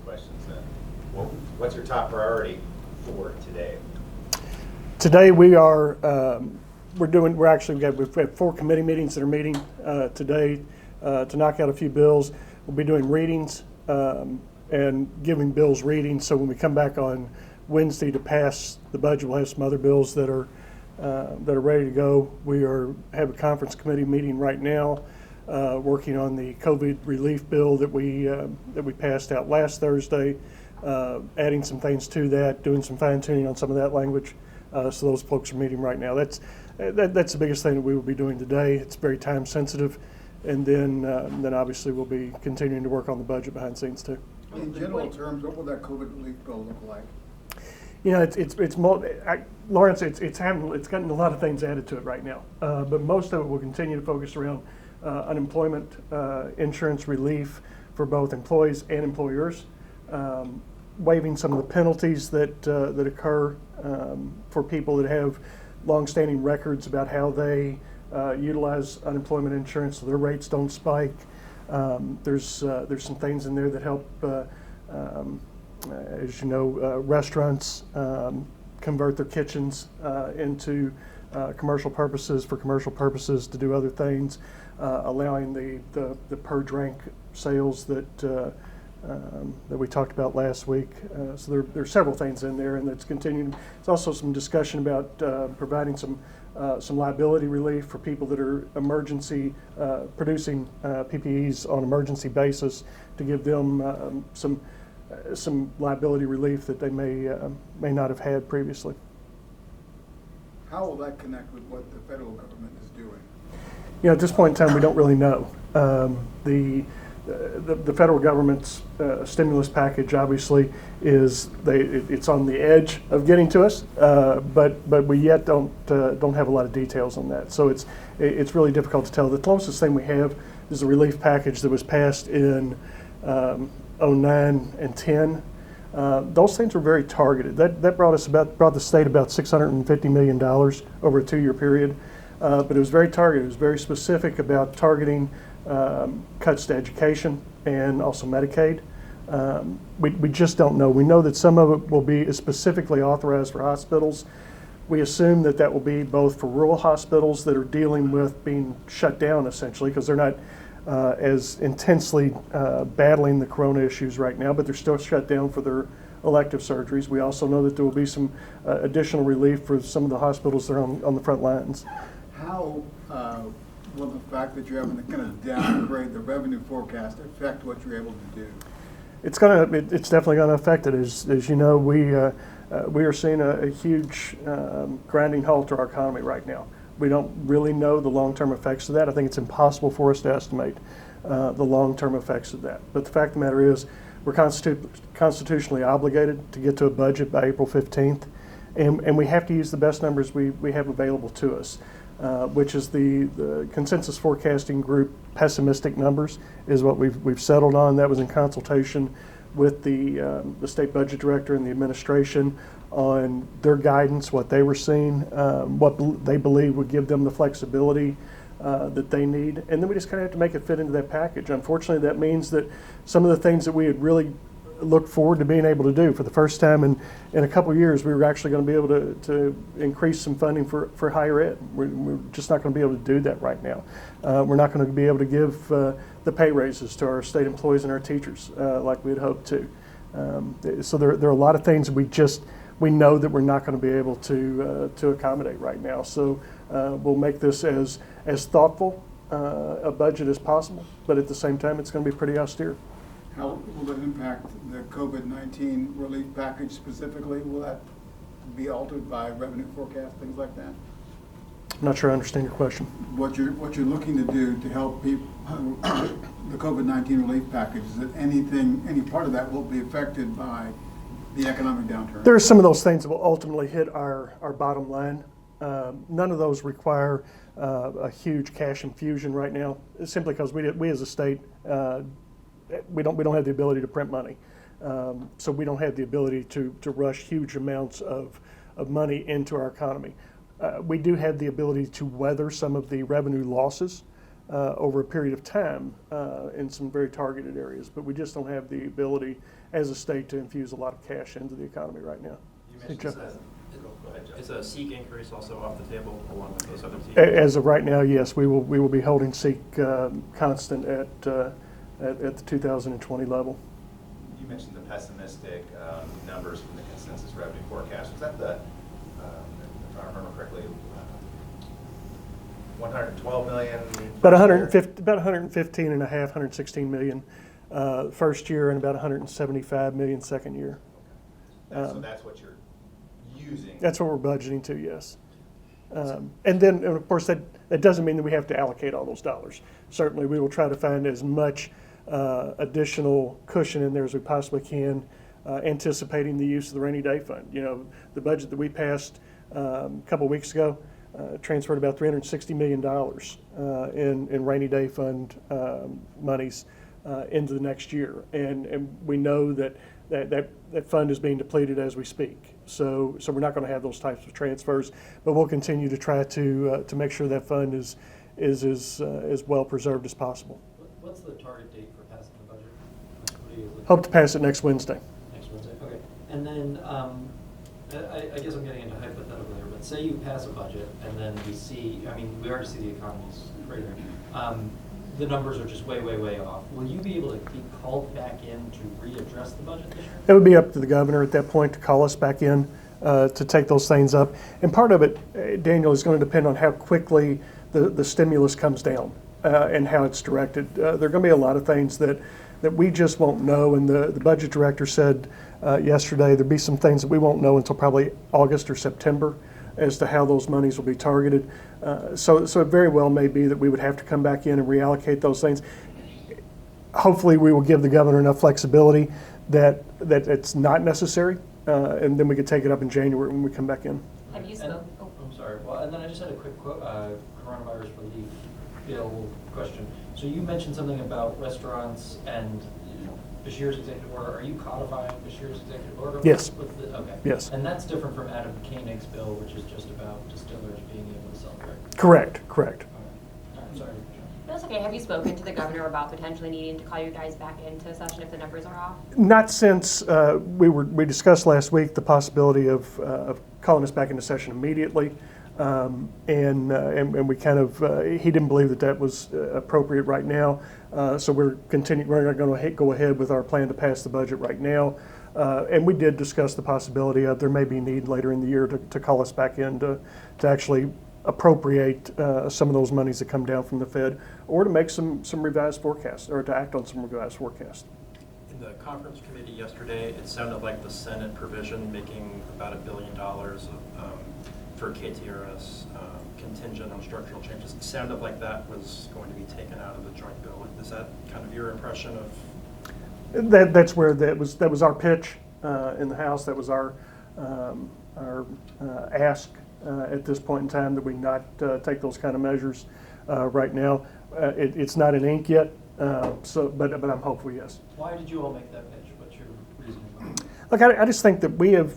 questions then. What's your top priority for today? Today we are we have 4 committee meetings that are meeting today to knock out a few bills. We'll be doing readings and giving bills readings. So when we come back on Wednesday to pass the budget, we'll have some other bills that are ready to go. We have a conference committee meeting right now, working on the COVID relief bill that we passed out last Thursday, adding some things to that, doing some fine tuning on some of that language. So those folks are meeting right now. That's the biggest thing that we will be doing today. It's very time sensitive, and then obviously we'll be continuing to work on the budget behind the scenes too. In general terms, what will that COVID relief bill look like? You know, Lawrence, it's gotten a lot of things added to it right now, but most of it will continue to focus around unemployment insurance relief for both employees and employers, waiving some of the penalties that occur for people that have long-standing records about how they utilize unemployment insurance so their rates don't spike. There's some things in there that help, as you know, restaurants convert their kitchens into commercial purposes to do other things, allowing the per drink sales that we talked about last week. So there are several things in there, and that's continuing. There's also some discussion about providing some liability relief for people that are emergency producing PPEs on emergency basis, to give them some liability relief that they may not have had previously. How will that connect with what the federal government is doing? You know, at this point in time, we don't really know. The federal government's stimulus package obviously it's on the edge of getting to us, but we yet don't have a lot of details on that. So it's really difficult to tell. The closest thing we have is the relief package that was passed in 09 and 10. Those things were very targeted. That brought the state about $650 million over a 2-year period, but it was very targeted. It was very specific about targeting cuts to education and also Medicaid. We just don't know. We know that some of it will be specifically authorized for hospitals. We assume that will be both for rural hospitals that are dealing with being shut down essentially, because they're not as intensely battling the corona issues right now, but they're still shut down for their elective surgeries. We also know that there will be some additional relief for some of the hospitals that are on the front lines. How will the fact that you're having to kind of downgrade the revenue forecast affect what you're able to do? It's definitely going to affect it. As you know, we are seeing a huge grinding halt to our economy right now. We don't really know the long-term effects of that. I think it's impossible for us to estimate the long-term effects of that. But the fact of the matter is, we're constitutionally obligated to get to a budget by April 15th, and we have to use the best numbers we have available to us, which is the consensus forecasting group pessimistic numbers is what we've settled on. That was in consultation with the state budget director and the administration on their guidance, what they were seeing, what they believe would give them the flexibility that they need. And then we just kind of have to make it fit into that package. Unfortunately, that means that some of the things that we had really looked forward to being able to do for the first time in a couple of years, we were actually going to be able to increase some funding for higher ed. We're just not going to be able to do that right now. We're not going to be able to give the pay raises to our state employees and our teachers like we had hoped to. So there are a lot of things we know that we're not going to be able to accommodate right now. So we'll make this as thoughtful a budget as possible, but at the same time, it's going to be pretty austere. How will it impact the COVID-19 relief package specifically? Will that be altered by revenue forecast, things like that? I'm not sure I understand your question. What you're looking to do to help people, the COVID-19 relief package, is that any part of that will be affected by the economic downturn? There are some of those things that will ultimately hit our bottom line. None of those require a huge cash infusion right now, simply because we as a state, we don't have the ability to print money. So we don't have the ability to rush huge amounts of money into our economy. We do have the ability to weather some of the revenue losses over a period of time in some very targeted areas. But we just don't have the ability as a state to infuse a lot of cash into the economy right now. You Hey, mentioned Joe. Go ahead, Joe. Is a SEEK increase also off the table along with those other teams? As of right now, yes, we will be holding SEEK constant at the 2020 level. You mentioned the pessimistic numbers from the consensus revenue forecast. Was that the, if I remember correctly, 112 million? About 150, about 115 and a half, 116 million first year, and about 175 million second year. So that's what you're using? That's what we're budgeting to, yes. And then, of course, that doesn't mean that we have to allocate all those dollars. Certainly, we will try to find as much additional cushion in there as we possibly can, anticipating the use of the rainy day fund. You know, the budget that we passed a couple weeks ago transferred about $360 million in rainy day fund monies into the next year. And we know that fund is being depleted as we speak. So we're not going to have those types of transfers, but we'll continue to try to make sure that fund is as well preserved as possible. What's the target date for passing the budget? What are you looking Hope to pass it next Wednesday. Next Wednesday, okay. And then, I guess I'm getting into hypothetical here, but say you pass a budget and then we see, I mean, we already see the economy's cratering. The numbers are just way, way, way off. Will you be able to be called back in to readdress the budget this year? It would be up to the governor at that point to call us back in to take those things up. And part of it, Daniel, is going to depend on how quickly the stimulus comes down and how it's directed. There are going to be a lot of things that we just won't know. And the budget director said yesterday there'll be some things that we won't know until probably August or September as to how those monies will be targeted. So it very well may be that we would have to come back in and reallocate those things. Hopefully we will give the governor enough flexibility that it's not necessary, and then we could take it up in January when we come back in. Have you And- spoken? Oh. I'm sorry. Well, and then I just had a quick coronavirus relief bill question. So you mentioned something about restaurants and Bashir's executive order. Are you codifying Bashir's executive order? Yes. Okay. Yes. And that's different from Adam Koenig's bill, which is just about distillers being able to celebrate. Correct. Okay. I'm sorry. That's okay. Have you spoken to the governor about potentially needing to call you guys back into session if the numbers are off? Not since we discussed last week the possibility of calling us back into session immediately, and we kind of he didn't believe that was appropriate right now, so we're not going to go ahead with our plan to pass the budget right now, and we did discuss the possibility of there may be need later in the year to call us back in to actually appropriate some of those monies that come down from the Fed, or to make some revised forecasts, or to act on some revised forecasts. In the conference committee yesterday, it sounded like the Senate provision making about $1 billion for KTRS contingent on structural changes. It sounded like that was going to be taken out of the joint bill. Is that kind of your impression of? That's where that was our pitch in the House. That was our ask at this point in time, that we not take those kind of measures right now. It's not in ink yet, but I'm hopeful, yes. Why did you all make that pitch? What's your reasoning? Look, I just think that we have,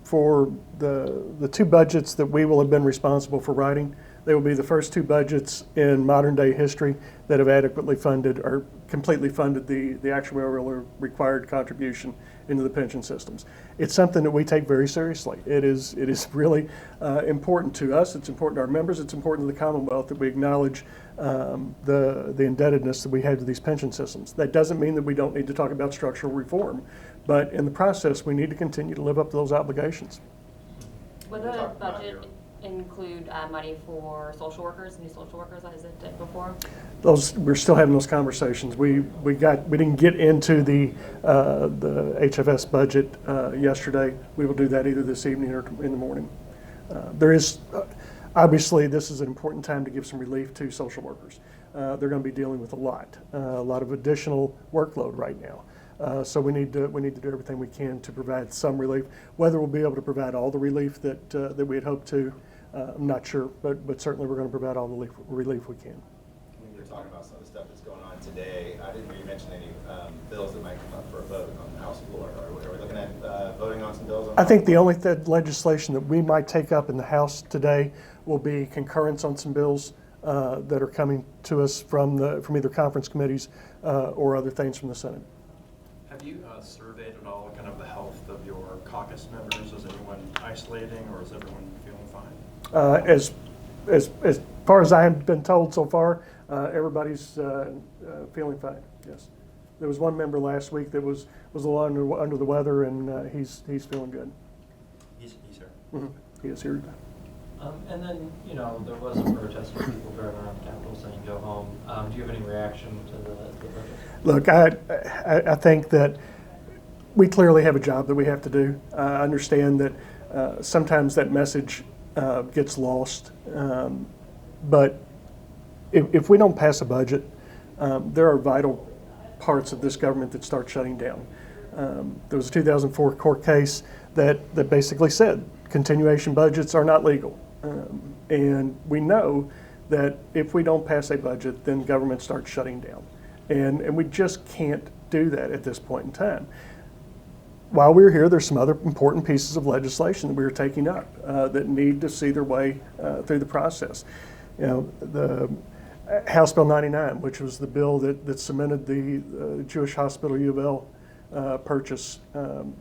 for the two budgets that we will have been responsible for writing, they will be the first two budgets in modern day history that have adequately funded or completely funded the actuarial required contribution into the pension systems. It's something that we take very seriously. It is really important to us. It's important to our members. It's important to the Commonwealth that we acknowledge the indebtedness that we have to these pension systems. That doesn't mean that we don't need to talk about structural reform, but in the process, we need to continue to live up to those obligations. Would You're the talking about budget include money for social workers, new social workers, as it did before? We're still having those conversations. We didn't get into the HFS budget yesterday. We will do that either this evening or in the morning. There is obviously, this is an important time to give some relief to social workers. They're going to be dealing with a lot of additional workload right now. So we need to do everything we can to provide some relief. Whether we'll be able to provide all the relief that we had hoped to, I'm not sure, but certainly we're going to provide all the relief we can. When you're talking about some of the stuff that's going on today, I didn't hear you mention any bills that might come up for a vote on the House floor. Are we looking at voting on some bills? I think the only legislation that we might take up in the House today will be concurrence on some bills that are coming to us from either conference committees or other things from the Senate. Have you surveyed at all kind of the health of your caucus members? Is anyone isolating, or is everyone feeling fine? As far as I have been told so far, everybody's feeling fine. Yes, there was one member last week that was a little under the weather, and he's feeling good. He's here. Mm-hmm. He is here. And then, there was a protest of people driving around the Capitol saying go home. Do you have any reaction to the protest? Look, I think that we clearly have a job that we have to do. I understand that sometimes that message gets lost. But if we don't pass a budget, there are vital parts of this government that start shutting down. There was a 2004 court case that basically said continuation budgets are not legal. And we know that if we don't pass a budget, then government starts shutting down. And we just can't do that at this point in time. While we're here, there's some other important pieces of legislation that we are taking up that need to see their way through the process. The House Bill 99, which was the bill that cemented the Jewish Hospital U of L purchase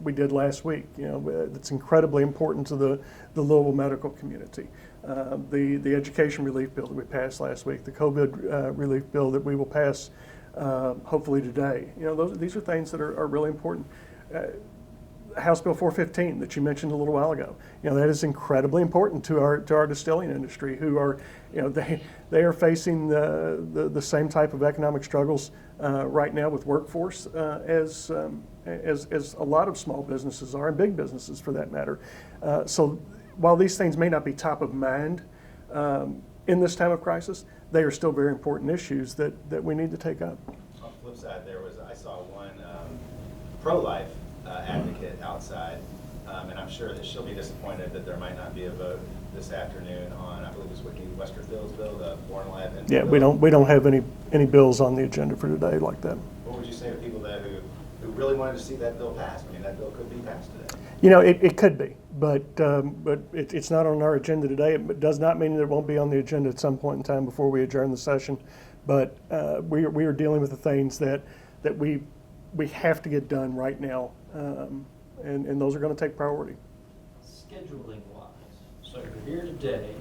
we did last week. It's incredibly important to the Louisville medical community. The education relief bill that we passed last week, the COVID relief bill that we will pass hopefully today. These are things that are really important. House Bill 415 that you mentioned a little while ago. That is incredibly important to our distilling industry, who are, they are facing the same type of economic struggles right now with workforce as a lot of small businesses are, and big businesses for that matter. So while these things may not be top of mind in this time of crisis, they are still very important issues that we need to take up. On the flip side, I saw one pro-life advocate outside, and I'm sure that she'll be disappointed that there might not be a vote this afternoon on, I believe it's Whitney Westerfield's bill, the Born Alive. Yeah, bill. we don't have any bills on the agenda for today like that. What would you say to people who really wanted to see that bill passed? I mean, that bill could be passed today. It could be, but it's not on our agenda today. It does not mean that it won't be on the agenda at some point in time before we adjourn the session. But we are dealing with the things that we have to get done right now, and those are going to take priority. Scheduling wise, so you're here today.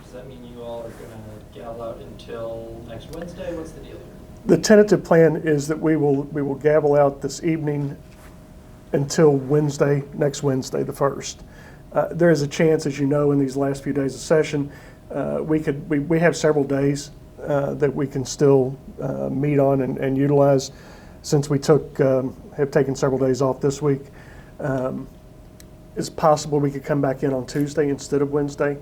Does that mean you all are going to gavel out until next Wednesday? What's the deal here? The tentative plan is that we will gavel out this evening until next Wednesday, the 1st. There is a chance, as you know, in these last few days of session, we have several days that we can still meet on and utilize. Since we have taken several days off this week, it's possible we could come back in on Tuesday instead of Wednesday.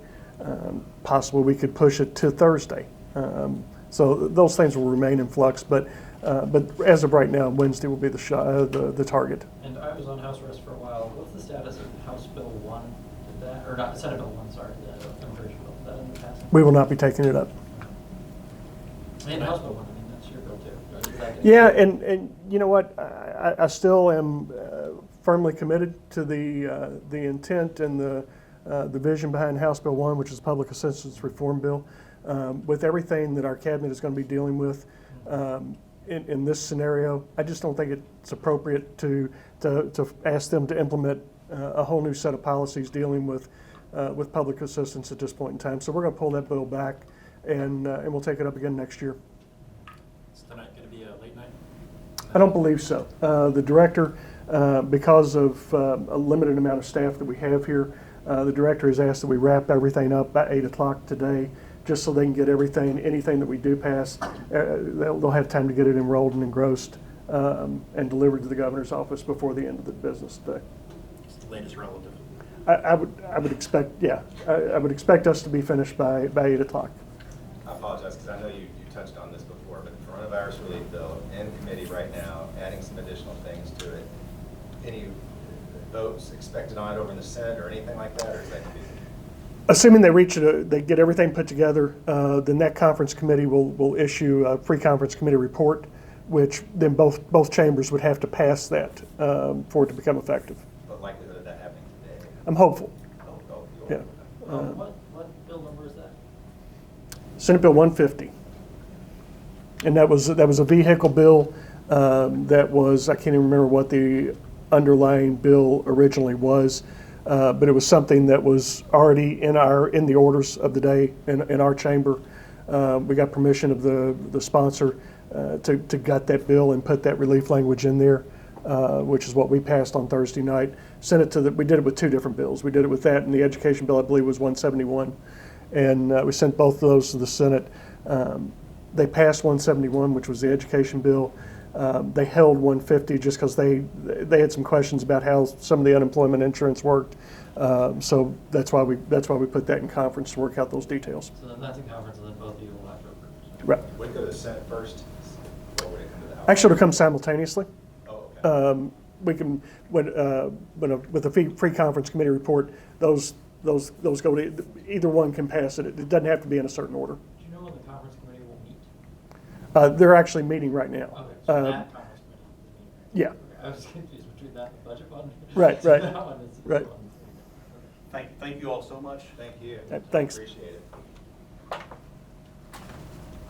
Possible we could push it to Thursday. So those things will remain in flux, but as of right now, Wednesday will be the target. And I was on house arrest for a while. What's the status of House Bill 1? Or not, Senate Bill 1, sorry, the immigration bill. Is that in the passing? We will not be taking it up. And House Bill 1, I mean, that's your bill too. Yeah, and you know what? I still am firmly committed to the intent and the vision behind House Bill 1, which is Public Assistance Reform Bill. With everything that our cabinet is going to be dealing with in this scenario, I just don't think it's appropriate to ask them to implement a whole new set of policies dealing with public assistance at this point in time. So we're going to pull that bill back, and we'll take it up again next year. Is tonight going to be a late night? I don't believe so. The director, because of a limited amount of staff that we have here, the director has asked that we wrap everything up by 8 o'clock today, just so they can get anything that we do pass, they'll have time to get it enrolled and engrossed and delivered to the governor's office before the end of the business day. It's the latest relative. I would expect, yeah, I would expect us to be finished by 8 o'clock. I apologize, because I know you touched on this before, but the coronavirus relief bill in committee right now, adding some additional things to it. Any votes expected on it over in the Senate or anything like that, or is that to be? Assuming they get everything put together, the NEC conference committee will issue a pre-conference committee report, which then both chambers would have to pass that for it to become effective. What likelihood of that happening today? I'm hopeful. Oh, Yeah. What bill number is that? Senate Bill 150. And that was a vehicle bill that was, I can't even remember what the underlying bill originally was, but it was something that was already in the orders of the day in our chamber. We got permission of the sponsor to gut that bill and put that relief language in there, which is what we passed on Thursday night. Sent it we did it with two different bills. We did it with that, and the education bill, I believe, was 171. And we sent both of those to the Senate. They passed 171, which was the education bill. They held 150 just because they had some questions about how some of the unemployment insurance worked. So that's why we put that in conference to work out those details. So then that's in conference, and then both of you will have to approve. Right. Would it go to the Senate first, or would it come to the House? Actually, it'll come simultaneously. Oh, okay. We can with the pre-conference committee report, those go to either one can pass it. It doesn't have to be in a certain order. Do you know when the conference committee will meet? They're actually meeting right now. Okay, so that conference committee is meeting. Yeah. Okay, I was confused between that and the budget one. Right. That one is- Right. Thank you all so much. Thank you. Thanks. Appreciate it.